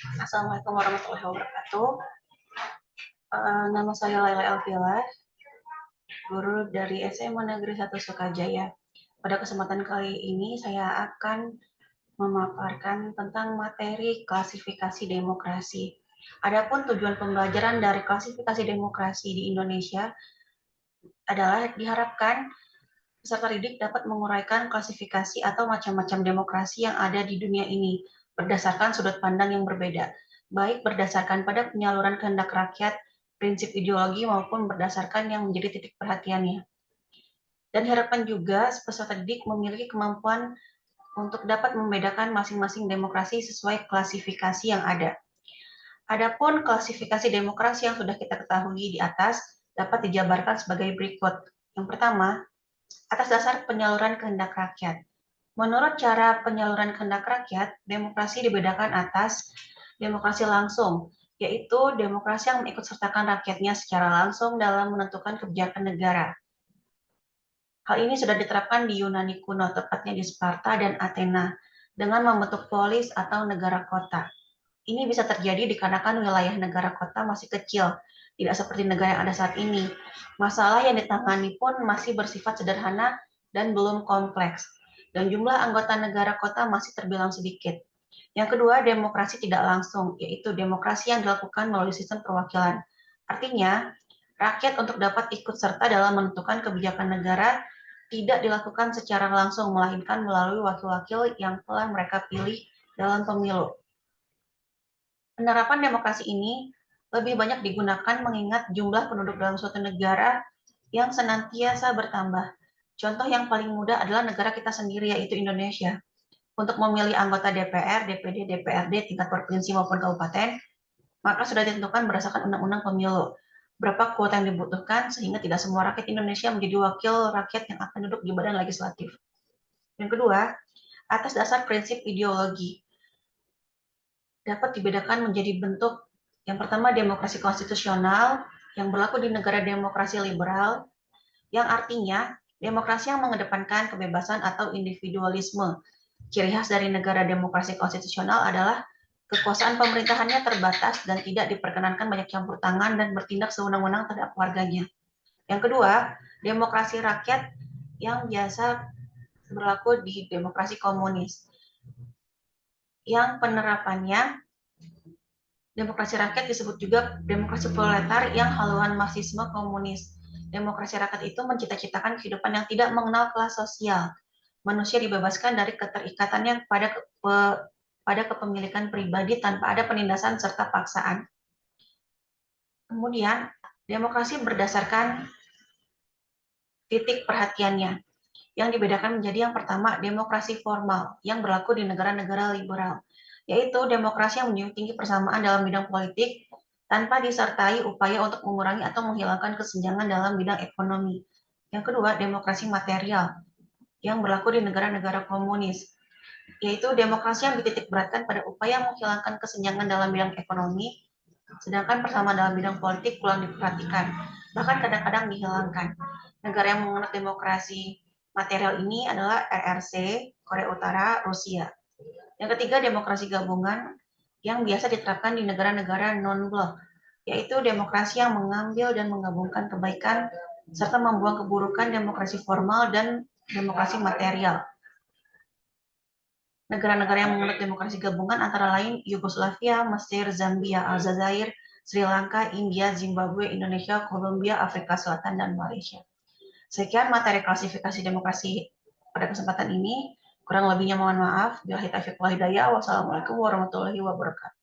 Assalamualaikum warahmatullahi wabarakatuh. Nama saya Laila Elvila, guru dari SMA Negeri 1 Sukajaya. Pada kesempatan kali ini saya akan memaparkan tentang materi klasifikasi demokrasi. Adapun tujuan pembelajaran dari klasifikasi demokrasi di Indonesia adalah diharapkan peserta didik dapat menguraikan klasifikasi atau macam-macam demokrasi yang ada di dunia ini berdasarkan sudut pandang yang berbeda, baik berdasarkan pada penyaluran kehendak rakyat, prinsip ideologi maupun berdasarkan yang menjadi titik perhatiannya. Dan harapan juga peserta didik memiliki kemampuan untuk dapat membedakan masing-masing demokrasi sesuai klasifikasi yang ada. Adapun klasifikasi demokrasi yang sudah kita ketahui di atas dapat dijabarkan sebagai berikut. Yang pertama, atas dasar penyaluran kehendak rakyat. Menurut cara penyaluran kehendak rakyat, demokrasi dibedakan atas demokrasi langsung, yaitu demokrasi yang mengikutsertakan rakyatnya secara langsung dalam menentukan kebijakan negara. Hal ini sudah diterapkan di Yunani kuno, tepatnya di Sparta dan Athena, dengan membentuk polis atau negara kota. Ini bisa terjadi dikarenakan wilayah negara kota masih kecil, tidak seperti negara yang ada saat ini. Masalah yang ditangani pun masih bersifat sederhana dan belum kompleks, dan jumlah anggota negara kota masih terbilang sedikit. Yang kedua, demokrasi tidak langsung, yaitu demokrasi yang dilakukan melalui sistem perwakilan. Artinya, rakyat untuk dapat ikut serta dalam menentukan kebijakan negara tidak dilakukan secara langsung, melainkan melalui wakil-wakil yang telah mereka pilih dalam pemilu. Penerapan demokrasi ini lebih banyak digunakan mengingat jumlah penduduk dalam suatu negara yang senantiasa bertambah. Contoh yang paling mudah adalah negara kita sendiri, yaitu Indonesia. Untuk memilih anggota DPR, DPD, DPRD tingkat provinsi maupun kabupaten, maka sudah ditentukan berdasarkan undang-undang pemilu. Berapa kuota yang dibutuhkan sehingga tidak semua rakyat Indonesia menjadi wakil rakyat yang akan duduk di badan legislatif. Yang kedua, atas dasar prinsip ideologi dapat dibedakan menjadi bentuk yang pertama demokrasi konstitusional yang berlaku di negara demokrasi liberal, yang artinya demokrasi yang mengedepankan kebebasan atau individualisme. Ciri khas dari negara demokrasi konstitusional adalah kekuasaan pemerintahannya terbatas dan tidak diperkenankan banyak campur tangan dan bertindak sewenang-wenang terhadap warganya. Yang kedua, demokrasi rakyat yang biasa berlaku di demokrasi komunis, yang penerapannya demokrasi rakyat disebut juga demokrasi proletar yang haluan marxisme komunis. Demokrasi rakyat itu mencita-citakan kehidupan yang tidak mengenal kelas sosial. Manusia dibebaskan dari keterikatannya pada kepemilikan pribadi tanpa ada penindasan serta paksaan. Kemudian, demokrasi berdasarkan titik perhatiannya, yang dibedakan menjadi yang pertama, demokrasi formal, yang berlaku di negara-negara liberal, yaitu demokrasi yang menjunjung tinggi persamaan dalam bidang politik tanpa disertai upaya untuk mengurangi atau menghilangkan kesenjangan dalam bidang ekonomi. Yang kedua, demokrasi material, yang berlaku di negara-negara komunis, yaitu demokrasi yang dititik beratkan pada upaya menghilangkan kesenjangan dalam bidang ekonomi, sedangkan persamaan dalam bidang politik kurang diperhatikan, bahkan kadang-kadang dihilangkan. Negara yang menganut demokrasi material ini adalah RRC, Korea Utara, Rusia. Yang ketiga, demokrasi gabungan yang biasa diterapkan di negara-negara non-blok, yaitu demokrasi yang mengambil dan menggabungkan kebaikan serta membuang keburukan demokrasi formal dan demokrasi material. Negara-negara yang menganut demokrasi gabungan antara lain Yugoslavia, Mesir, Zambia, Aljazair, Sri Lanka, India, Zimbabwe, Indonesia, Kolombia, Afrika Selatan, dan Malaysia. Sekian materi klasifikasi demokrasi pada kesempatan ini. Kurang lebihnya mohon maaf. Billahi taufiq wal hidayah. Wassalamualaikum warahmatullahi wabarakatuh.